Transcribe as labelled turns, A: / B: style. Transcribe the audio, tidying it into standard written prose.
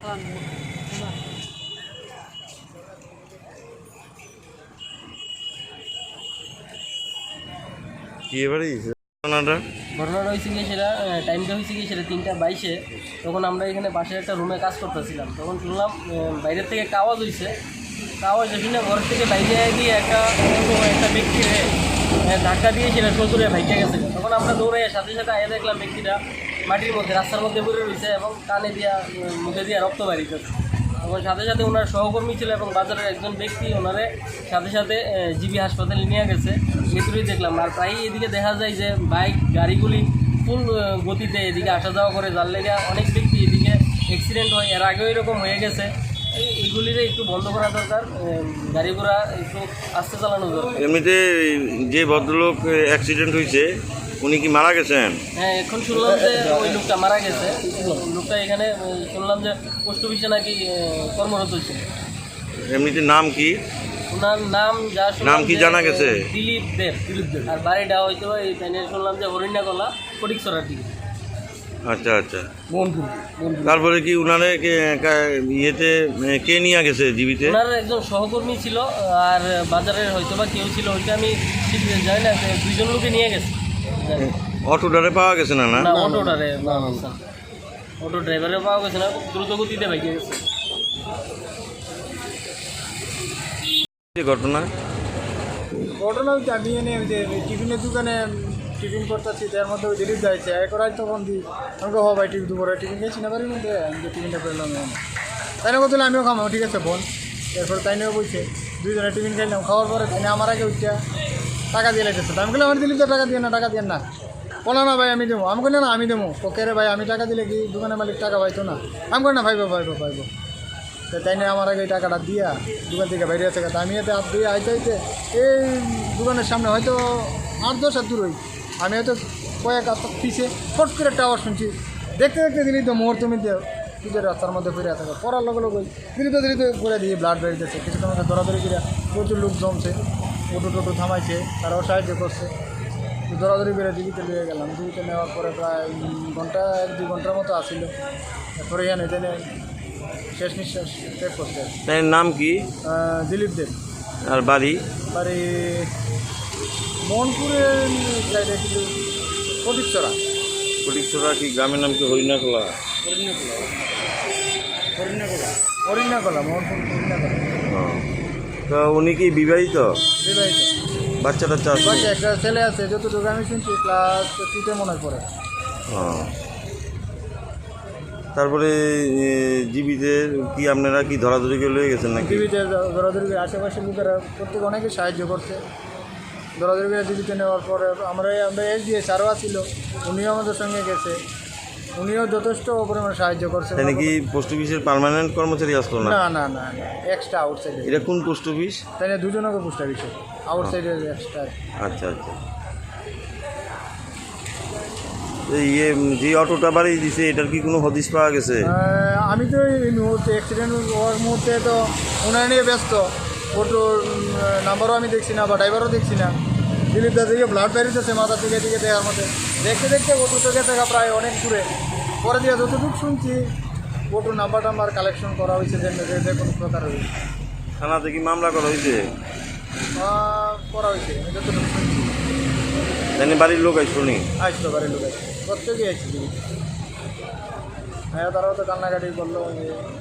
A: কি এবারে ঘটনাটা
B: হয়েছে কি সেটা টাইমটা হয়েছে কি সেটা 3:22-এ। তখন আমরা এখানে পাশে একটা রুমে কাজ করতেছিলাম। তখন শুনলাম বাইরের থেকে একটা আওয়াজ হয়েছে। আওয়াজ শুনে ঘরের থেকে বাইরে গিয়ে একটা ব্যক্তির ধাক্কা দিয়ে সেটা সজুরে ভাইকে গেছে। তখন আমরা দৌড়ে সাথে সাথে আয়ে দেখলাম ব্যক্তিটা মাটির মধ্যে রাস্তার মধ্যে পড়ে রয়েছে এবং কানে দিয়া মুখে দিয়া রক্ত বাড়িতেছে। তখন সাথে সাথে ওনার সহকর্মী ছিল এবং বাজারের একজন ব্যক্তি ওনারে সাথে সাথে জিবি হাসপাতালে নিয়ে গেছে। ভেতরেই দেখলাম। আর প্রায়ই এদিকে দেখা যায় যে বাইক গাড়িগুলি ফুল গতিতে এদিকে আসা যাওয়া করে, যার লেগে অনেক ব্যক্তি এদিকে অ্যাক্সিডেন্ট হয়। এর আগেও এরকম হয়ে গেছে। এইগুলিরে একটু বন্ধ করা দরকার, গাড়ি ঘোড়া একটু আস্তে চালানো দরকার।
A: এমনিতে যে ভদ্রলোক অ্যাক্সিডেন্ট হয়েছে উনি কি মারা গেছেন?
B: হ্যাঁ, এখন শুনলাম যে ওই লোকটা মারা গেছে। লোকটা এখানে শুনলাম যে পোস্ট অফিসে নাকি কর্মরত ছিল।
A: এমনিতে নাম কি?
B: ওনার নাম
A: কি জানা গেছে?
B: দিলীপ দেব। আর বাড়িটা হয়তো এই শুনলাম যে হরিণাকলা ফটিকছড়ার দিকে।
A: আচ্ছা আচ্ছা। তারপরে কি উনারে ইয়েতে কে নিয়ে গেছে জীবিতে?
B: ওনার একজন সহকর্মী ছিল আর বাজারের হয়তো বা কেউ ছিল, ওইটা আমি ঠিক জানি না। দুইজন লোকে নিয়ে গেছে।
A: অটোটারে পাওয়া গেছে না? না,
B: অটো ড্রাইভারে পাওয়া গেছে না, দ্রুত গতিতে বাইকে গেছে।
A: ঘটনা
C: হচ্ছে আমি এনে যে টিফিনের দোকানে টিফিন করতেছি, তার মধ্যে ওই দিলীপ যাইছে করাই। তখন দিই আমাকে ভাই টিফিন দুপুরে টিফিন খেয়েছি না বাড়ির মধ্যে, আমি যে টিফিনটা করলাম তাই না বলছিল আমিও খামাও, ঠিক আছে বোন। এরপরে তাই নিয়েও বলছে দুইজনে টিফিন খাইলাম। খাওয়ার পরে তাই আমার আগে উঠছে টাকা দিয়ে লাগতেছে। আমি বললাম আমার দিলীপ তো টাকা দিয়ে না বলো না ভাই আমি দেবো। আমি বললাম না আমি দেবো। ওকে রে ভাই আমি টাকা দিলে কি দোকানের মালিক টাকা পাইতো না? আমি বলি না ভাইবো তো তাই নিয়ে আমার আগে এই টাকাটা দিয়া দোকান থেকে বাইরে আছে। আমি এতে হাত দিয়ে আইতে এই দোকানের সামনে হয়তো 8-10 হাত দূর হই। আমি হয়তো কয়েক হাত পিছিয়ে ফট করে একটা আওয়াজ শুনছি। দেখতে দিলি তো মুহূর্ত মধ্যে নিজের রাস্তার মধ্যে ফিরে থাকে। পড়ার লগে দিলিত করে দিয়ে ব্লাড বেরিয়েছে। কিছু তোমাকে দৌড়াদৌড়ি করে প্রচুর লোক জমছে, টোটো থামাইছে, তারাও সাহায্য করছে। দৌড়াদৌড়ি করে জীবিতে নিয়ে গেলাম। জীবিতে নেওয়ার পরে প্রায় 1-2 ঘন্টার মতো আসিল। তারপরে এখানে শেষ নিঃশ্বাস ত্যাগ করছে।
A: তার নাম কি?
C: দিলীপ দেব।
A: আর বাড়ি
C: মোহনপুরের সাইডে কিন্তু ফটিকছড়া
A: কি গ্রামের নাম কি? হরিণাকলা।
C: মোহনপুর হরিণাকলা।
A: তো উনি কি বিবাহিত? বাচ্চা টাচ্চা আছে?
C: একটা ছেলে আছে, যতটুকু আমি শুনছি ক্লাস 2-তে মনে পড়ে।
A: তারপরে জীবিতে কি আপনারা কি ধরাধরি করে লয়ে গেছেন নাকি?
C: জীবিতে ধরাধরি করে আশেপাশের লোকেরা প্রত্যেকে অনেকে সাহায্য করছে। ধরাধরি করে জীবিতে নেওয়ার পরে আমরা SDA স্যারও ছিল, উনিও আমাদের সঙ্গে গেছে। উনিও যথেষ্ট পরিমাণে সাহায্য করছে।
A: তাই নাকি পোস্ট অফিসের পার্মানেন্ট কর্মচারী আসলো না?
C: না এক্সট্রা আউটসাইডে।
A: এটা কোন পোস্ট অফিস?
C: তাই না দুজনকে পোস্ট অফিসে আউটসাইডে এক্সট্রা।
A: আচ্ছা ইয়ে যে অটোটা বাড়ি দিছে এটার কি কোনো হদিশ পাওয়া গেছে?
C: আমি তো এই মুহূর্তে অ্যাক্সিডেন্ট হওয়ার মুহূর্তে তো ওনার নিয়ে ব্যস্ত। অটোর নাম্বারও আমি দেখছি না বা ড্রাইভারও দেখছি না। দিলীপ দা দিকে ব্লাড বেরিয়েছে মাথা দিকে দেওয়ার মধ্যে। দেখতে অটো থেকে প্রায় অনেক দূরে। পরে দিয়ে যতটুকু শুনছি অটোর নাম্বার কালেকশন করা হয়েছে, যে কোনো প্রকার হয়েছে।
A: থানাতে কি মামলা করা হয়েছে?
C: আমি যতটুকু শুনছি।
A: তাই বাড়ির লোক আসলো
C: বাড়ির লোক প্রত্যেকেই আসছে। হ্যাঁ, তারাও তো কান্নাকাটি করলো।